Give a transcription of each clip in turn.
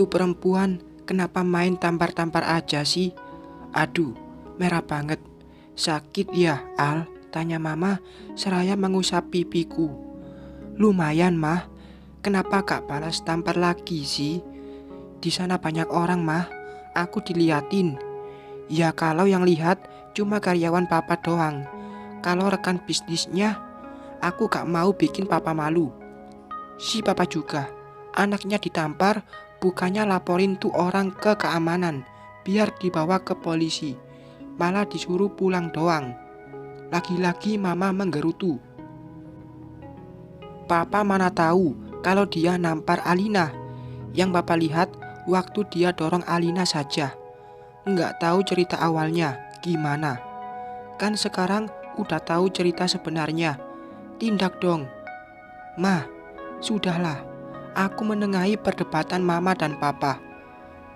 Itu perempuan kenapa main tampar-tampar aja sih? Aduh, merah banget. Sakit ya, Al? Tanya mama seraya mengusap pipiku. Lumayan, Mah. Kenapa gak balas tampar lagi sih? Di sana banyak orang, Mah. Aku diliatin. Ya kalau yang lihat cuma karyawan papa doang. Kalau rekan bisnisnya, aku gak mau bikin papa malu. Si papa juga. Anaknya ditampar, bukannya laporin tuh orang ke keamanan biar dibawa ke polisi, malah disuruh pulang doang. Lagi-lagi mama menggerutu. Papa mana tahu kalau dia nampar Alina. Yang papa lihat waktu dia dorong Alina saja. Nggak tahu cerita awalnya gimana. Kan sekarang udah tahu cerita sebenarnya. Tindak dong. Ma, sudahlah. Aku menengahi perdebatan mama dan papa.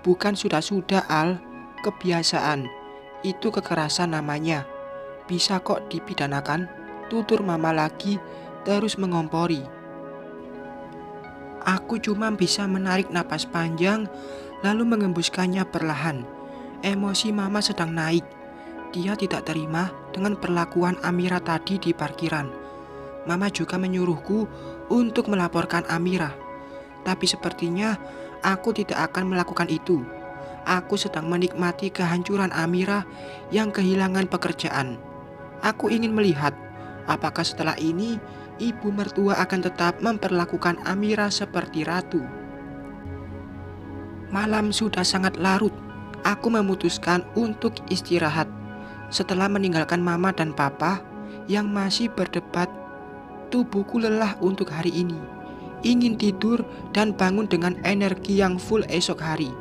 Bukan sudah-sudah, Al. Kebiasaan. Itu kekerasan namanya. Bisa kok dipidanakan. Tutur mama lagi terus mengompori. Aku cuma bisa menarik napas panjang lalu mengembuskannya perlahan. Emosi mama sedang naik. Dia tidak terima dengan perlakuan Amira tadi di parkiran. Mama juga menyuruhku untuk melaporkan Amira. Tapi sepertinya aku tidak akan melakukan itu. Aku sedang menikmati kehancuran Amira yang kehilangan pekerjaan. Aku ingin melihat apakah setelah ini ibu mertua akan tetap memperlakukan Amira seperti ratu. Malam sudah sangat larut. Aku memutuskan untuk istirahat. Setelah meninggalkan mama dan papa yang masih berdebat, tubuhku lelah untuk hari ini. Ingin tidur dan bangun dengan energi yang full esok hari.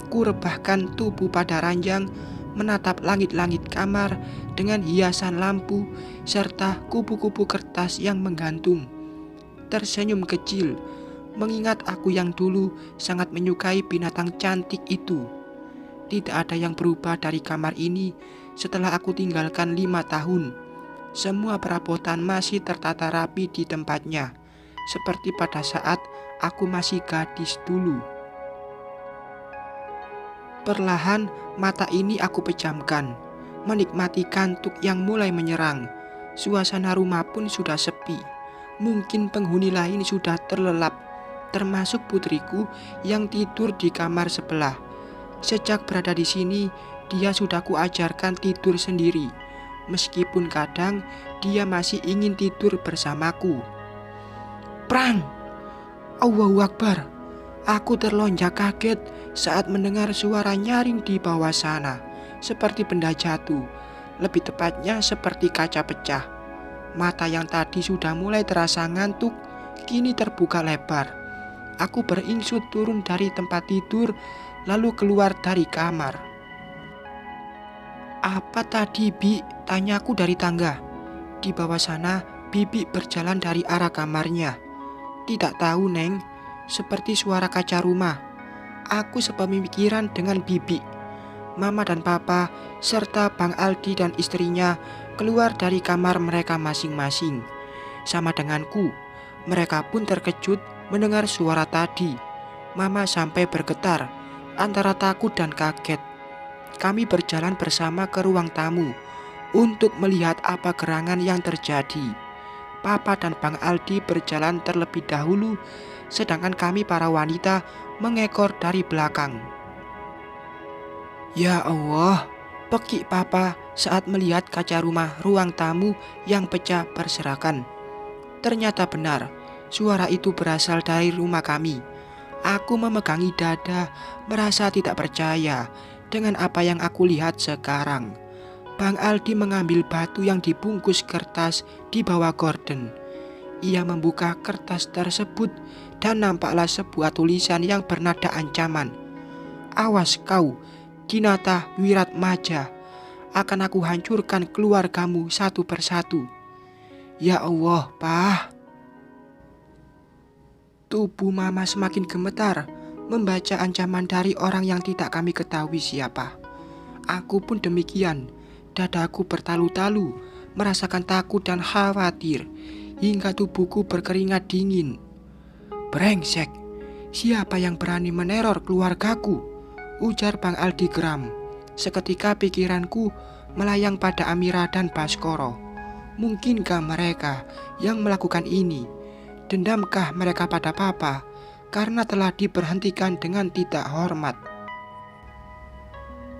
Ku rebahkan tubuh pada ranjang, menatap langit-langit kamar dengan hiasan lampu serta kupu-kupu kertas yang menggantung. Tersenyum kecil, mengingat aku yang dulu sangat menyukai binatang cantik itu. Tidak ada yang berubah dari kamar ini setelah aku tinggalkan 5 tahun. Semua perabotan masih tertata rapi di tempatnya, seperti pada saat aku masih gadis dulu. Perlahan mata ini aku pejamkan, menikmati kantuk yang mulai menyerang. Suasana rumah pun sudah sepi. Mungkin penghuni lain sudah terlelap, termasuk putriku yang tidur di kamar sebelah. Sejak berada di sini, dia sudah kuajarkan tidur sendiri. Meskipun kadang dia masih ingin tidur bersamaku. Prang! Allahu Akbar! Aku terlonjak kaget saat mendengar suara nyaring di bawah sana, seperti benda jatuh, lebih tepatnya seperti kaca pecah. Mata yang tadi sudah mulai terasa ngantuk, kini terbuka lebar. Aku beringsut turun dari tempat tidur, lalu keluar dari kamar. Apa tadi, Bi? Tanyaku dari tangga. Di bawah sana, Bibi berjalan dari arah kamarnya. Tidak tahu, Neng. Seperti suara kaca rumah. Aku sepemikiran dengan Bibi. Mama dan Papa serta Bang Aldi dan istrinya keluar dari kamar mereka masing-masing. Sama denganku, mereka pun terkejut mendengar suara tadi. Mama sampai bergetar antara takut dan kaget. Kami berjalan bersama ke ruang tamu untuk melihat apa gerangan yang terjadi. Papa dan Bang Aldi berjalan terlebih dahulu, sedangkan kami para wanita mengekor dari belakang. Ya Allah, pekik Papa saat melihat kaca rumah ruang tamu yang pecah berserakan. Ternyata benar, suara itu berasal dari rumah kami. Aku memegangi dada, merasa tidak percaya dengan apa yang aku lihat sekarang. Bang Aldi mengambil batu yang dibungkus kertas di bawah gorden. Ia membuka kertas tersebut dan nampaklah sebuah tulisan yang bernada ancaman. Awas kau, Dinata Wiratmaja, akan aku hancurkan keluargamu satu persatu. Ya Allah, Pak. Tubuh Mama semakin gemetar membaca ancaman dari orang yang tidak kami ketahui siapa. Aku pun demikian. Dadaku bertalu-talu, merasakan takut dan khawatir, hingga tubuhku berkeringat dingin. Brengsek, Siapa yang berani meneror keluargaku? Ujar Bang Aldi geram. Seketika pikiranku melayang pada Amira dan Baskoro. Mungkinkah mereka yang melakukan ini? Dendamkah mereka pada papa karena telah diberhentikan dengan tidak hormat?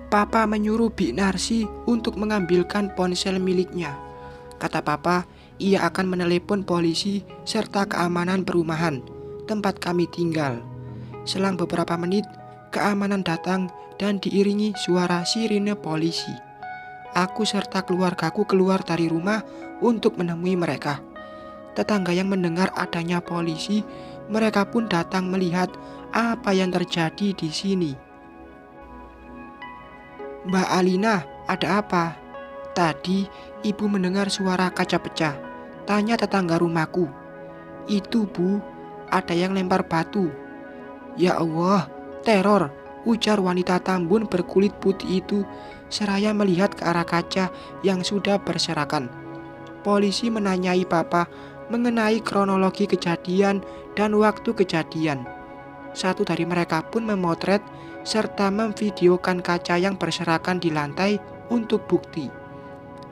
Papa menyuruh Bik Narsi untuk mengambilkan ponsel miliknya. Kata papa, ia akan menelepon polisi serta keamanan perumahan tempat kami tinggal. Selang beberapa menit, keamanan datang dan diiringi suara sirine polisi. Aku serta keluargaku keluar dari rumah untuk menemui mereka. Tetangga yang mendengar adanya polisi, mereka pun datang melihat apa yang terjadi di sini. Mbak Alina, ada apa? Tadi ibu mendengar suara kaca pecah. Tanya tetangga rumahku. Itu bu, ada yang lempar batu. Ya Allah, teror, ujar wanita Tambun berkulit putih itu seraya melihat ke arah kaca yang sudah berserakan. Polisi menanyai papa mengenai kronologi kejadian dan waktu kejadian. Satu dari mereka pun memotret serta memvideokan kaca yang berserakan di lantai untuk bukti.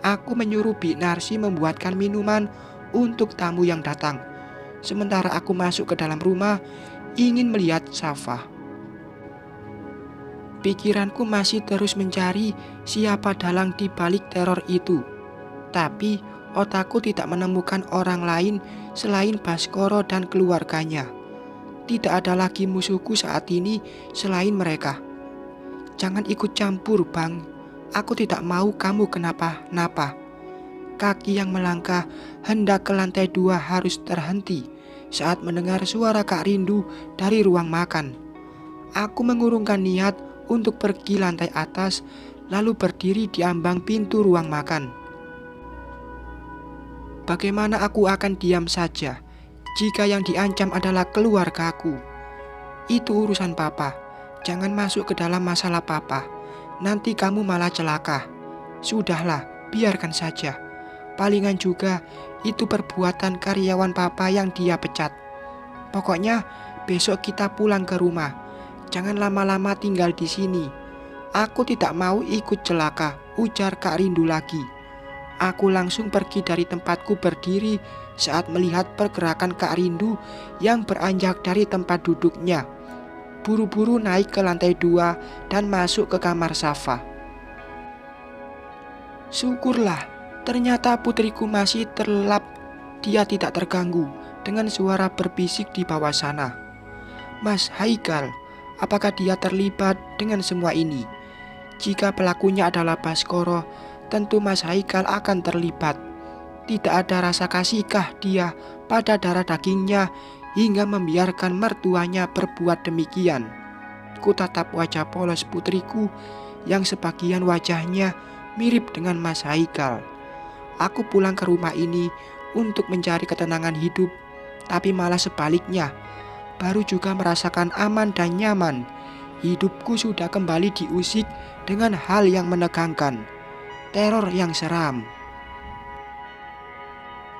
Aku menyuruh Bik Narsi membuatkan minuman untuk tamu yang datang. Sementara aku masuk ke dalam rumah ingin melihat Safa. Pikiranku masih terus mencari siapa dalang di balik teror itu. Tapi otakku tidak menemukan orang lain selain Baskoro dan keluarganya. Tidak ada lagi musuhku saat ini selain mereka. Jangan ikut campur, Bang. Aku tidak mau kamu kenapa-napa. Kaki yang melangkah hendak ke lantai 2 harus terhenti saat mendengar suara Kak Rindu dari ruang makan. Aku mengurungkan niat untuk pergi lantai atas, lalu berdiri di ambang pintu ruang makan. Bagaimana aku akan diam saja jika yang diancam adalah keluargaku? Itu urusan papa. Jangan masuk ke dalam masalah papa. Nanti kamu malah celaka. Sudahlah, biarkan saja. Palingan juga itu perbuatan karyawan papa yang dia pecat. Pokoknya besok kita pulang ke rumah. Jangan lama-lama tinggal di sini. Aku tidak mau ikut celaka, ujar Kak Rindu lagi. Aku langsung pergi dari tempatku berdiri saat melihat pergerakan Kak Rindu yang beranjak dari tempat duduknya. Buru-buru naik ke lantai 2 dan masuk ke kamar Safa. Syukurlah, ternyata putriku masih terlelap. Dia tidak terganggu dengan suara berbisik di bawah sana. Mas Haikal, apakah dia terlibat dengan semua ini? Jika pelakunya adalah Baskoro, tentu Mas Haikal akan terlibat. Tidak ada rasa kasihkah dia pada darah dagingnya hingga membiarkan mertuanya berbuat demikian? Kutatap wajah polos putriku yang sebagian wajahnya mirip dengan Mas Haikal. Aku pulang ke rumah ini untuk mencari ketenangan hidup, tapi malah sebaliknya. Baru juga merasakan aman dan nyaman, hidupku sudah kembali diusik dengan hal yang menegangkan. Teror yang seram.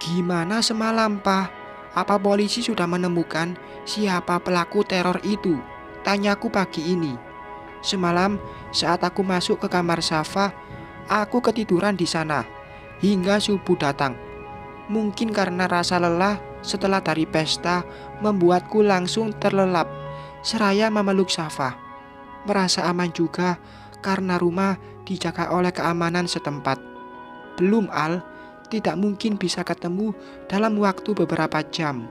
Gimana semalam, Pak? Apa polisi sudah menemukan siapa pelaku teror itu? Tanyaku pagi ini. Semalam saat aku masuk ke kamar Safa, aku ketiduran di sana hingga subuh datang. Mungkin karena rasa lelah setelah dari pesta membuatku langsung terlelap seraya memeluk Safa. Merasa aman juga karena rumah dijaga oleh keamanan setempat. Belum Al, tidak mungkin bisa ketemu dalam waktu beberapa jam.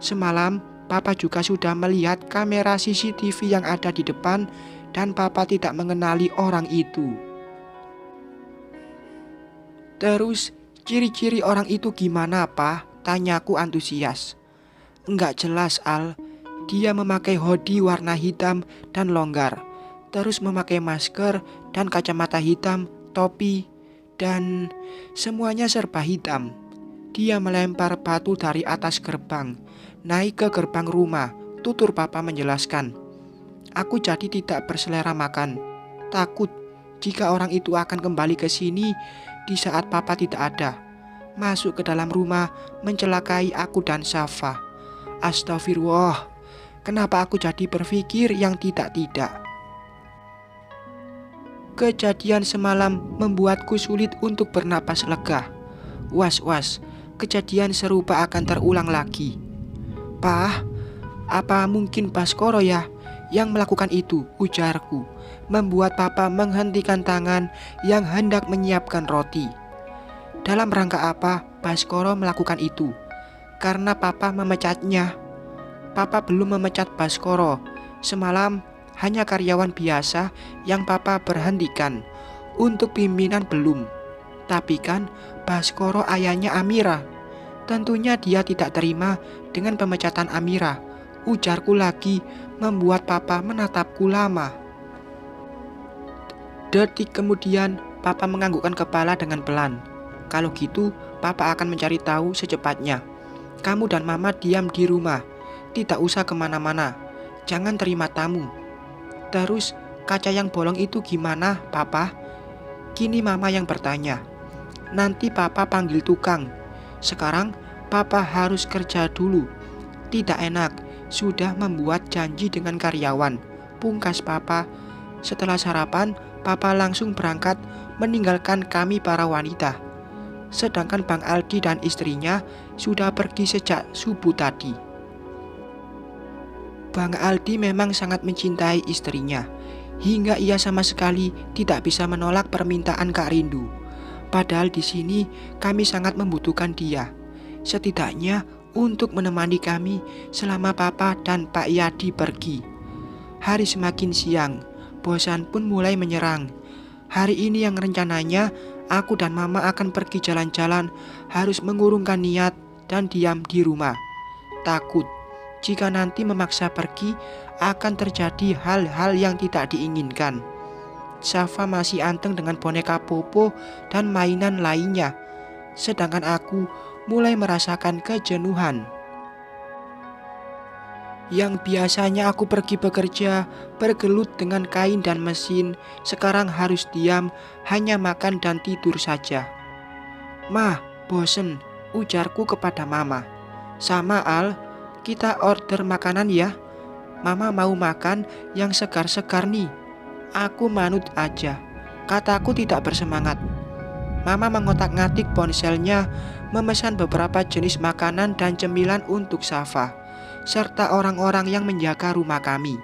Semalam Papa juga sudah melihat kamera CCTV yang ada di depan dan Papa tidak mengenali orang itu. Terus ciri-ciri orang itu gimana, Pak? Tanyaku antusias. Enggak jelas, Al. Dia memakai hoodie warna hitam dan longgar, terus memakai masker dan kacamata hitam, topi, dan semuanya serba hitam. Dia melempar batu dari atas gerbang, naik ke gerbang rumah, tutur Papa menjelaskan. Aku jadi tidak berselera makan. Takut jika orang itu akan kembali ke sini di saat Papa tidak ada. Masuk ke dalam rumah mencelakai aku dan Safa. Astagfirullah. Kenapa aku jadi berpikir yang tidak-tidak? Kejadian semalam membuatku sulit untuk bernapas lega. Was-was, kejadian serupa akan terulang lagi. Pah, apa mungkin Baskoro ya yang melakukan itu, ujarku, membuat papa menghentikan tangan yang hendak menyiapkan roti. Dalam rangka apa Baskoro melakukan itu? Karena papa memecatnya. Papa belum memecat Baskoro. Semalam hanya karyawan biasa yang papa berhentikan. Untuk pimpinan belum. Tapi kan Baskoro ayahnya Amira. Tentunya dia tidak terima dengan pemecatan Amira, ujarku lagi, membuat papa menatapku lama. Detik kemudian papa menganggukkan kepala dengan pelan. Kalau gitu papa akan mencari tahu secepatnya. Kamu dan mama diam di rumah, tidak usah kemana-mana, jangan terima tamu. Terus kaca yang bolong itu gimana papa? Kini mama yang bertanya. Nanti papa panggil tukang. Sekarang papa harus kerja dulu. Tidak enak, sudah membuat janji dengan karyawan, pungkas papa. Setelah sarapan, papa langsung berangkat meninggalkan kami para wanita. Sedangkan Bang Aldi dan istrinya sudah pergi sejak subuh tadi. Bang Aldi memang sangat mencintai istrinya, hingga ia sama sekali tidak bisa menolak permintaan Kak Rindu. Padahal di sini kami sangat membutuhkan dia, setidaknya untuk menemani kami selama papa dan Pak Yadi pergi. Hari semakin siang, bosan pun mulai menyerang. Hari ini yang rencananya aku dan mama akan pergi jalan-jalan harus mengurungkan niat dan diam di rumah. Takut jika nanti memaksa pergi akan terjadi hal-hal yang tidak diinginkan. Safa masih anteng dengan boneka Popo dan mainan lainnya, sedangkan aku mulai merasakan kejenuhan. Yang biasanya aku pergi bekerja, bergelut dengan kain dan mesin, sekarang harus diam, hanya makan dan tidur saja. Mah, bosen, ujarku kepada mama. Sama Al, kita order makanan ya. Mama mau makan yang segar-segar nih. Aku manut aja, kataku tidak bersemangat. Mama mengotak-ngatik ponselnya, memesan beberapa jenis makanan dan cemilan untuk Safa, serta orang-orang yang menjaga rumah kami.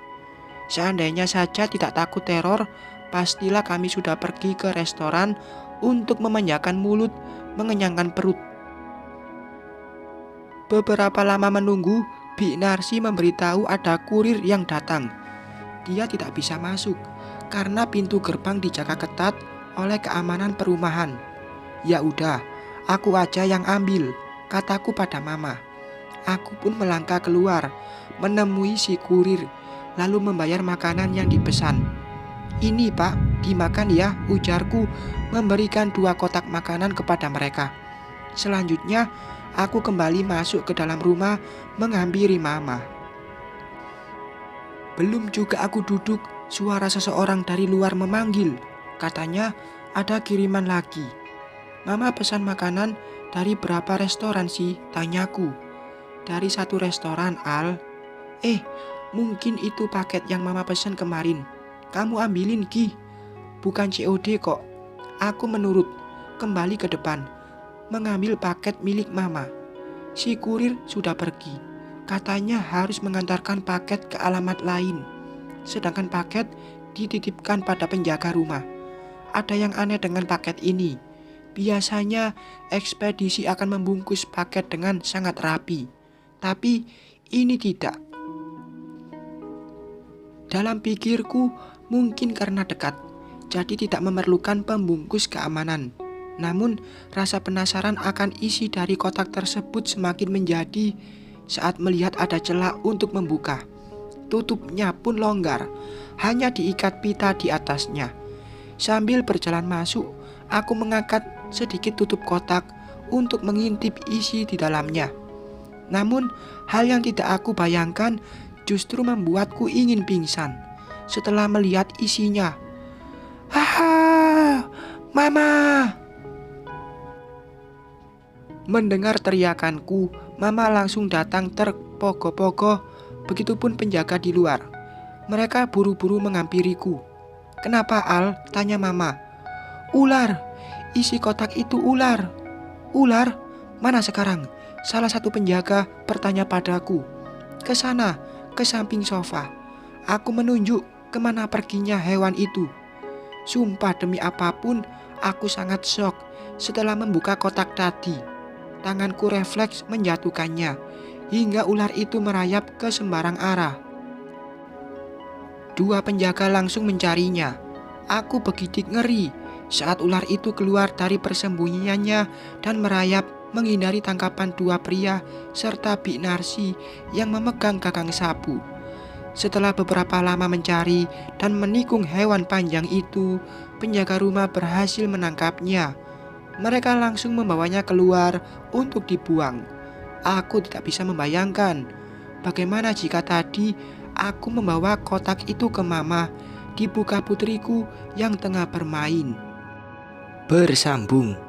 Seandainya saja tidak takut teror, pastilah kami sudah pergi ke restoran untuk memanjakan mulut, mengenyangkan perut. Beberapa lama menunggu, Bi Narsi memberitahu ada kurir yang datang. Dia tidak bisa masuk karena pintu gerbang dijaga ketat oleh keamanan perumahan. Ya udah, aku aja yang ambil, kataku pada mama. Aku pun melangkah keluar, menemui si kurir, lalu membayar makanan yang dipesan. Ini pak, dimakan ya, ujarku, memberikan 2 kotak makanan kepada mereka. Selanjutnya, aku kembali masuk ke dalam rumah menghampiri mama. Belum juga aku duduk, suara seseorang dari luar memanggil. Katanya ada kiriman lagi. Mama pesan makanan dari berapa restoran sih? Tanyaku. Dari 1 restoran, Al. Mungkin itu paket yang mama pesan kemarin. Kamu ambilin Ki. Bukan COD kok. Aku menurut, kembali ke depan, mengambil paket milik mama. Si kurir sudah pergi. Katanya harus mengantarkan paket ke alamat lain. Sedangkan paket dititipkan pada penjaga rumah. Ada yang aneh dengan paket ini. Biasanya ekspedisi akan membungkus paket dengan sangat rapi. Tapi ini tidak. Dalam pikirku, mungkin karena dekat, jadi tidak memerlukan pembungkus keamanan. Namun, rasa penasaran akan isi dari kotak tersebut semakin menjadi saat melihat ada celah untuk membuka. Tutupnya pun longgar, hanya diikat pita di atasnya. Sambil berjalan masuk, aku mengangkat sedikit tutup kotak untuk mengintip isi di dalamnya. Namun, hal yang tidak aku bayangkan justru membuatku ingin pingsan setelah melihat isinya. Haha, Mama! Mendengar teriakanku, Mama langsung datang terpogoh-pogoh Begitupun penjaga di luar. Mereka buru-buru menghampiriku. "Kenapa, Al?" tanya Mama. "Ular, isi kotak itu ular." "Ular? Mana sekarang?" salah satu penjaga bertanya padaku. "Ke sana, ke samping sofa." Aku menunjuk kemana perginya hewan itu. Sumpah demi apapun, aku sangat shock setelah membuka kotak tadi. Tanganku refleks menjatuhkannya, hingga ular itu merayap ke sembarang arah. Dua penjaga langsung mencarinya. Aku begitu ngeri saat ular itu keluar dari persembunyiannya dan merayap menghindari tangkapan dua pria serta Bik Narsi yang memegang gagang sapu. Setelah beberapa lama mencari dan menikung hewan panjang itu, penjaga rumah berhasil menangkapnya. Mereka langsung membawanya keluar untuk dibuang. Aku tidak bisa membayangkan bagaimana jika tadi aku membawa kotak itu ke Mama, dibuka putriku yang tengah bermain. Bersambung.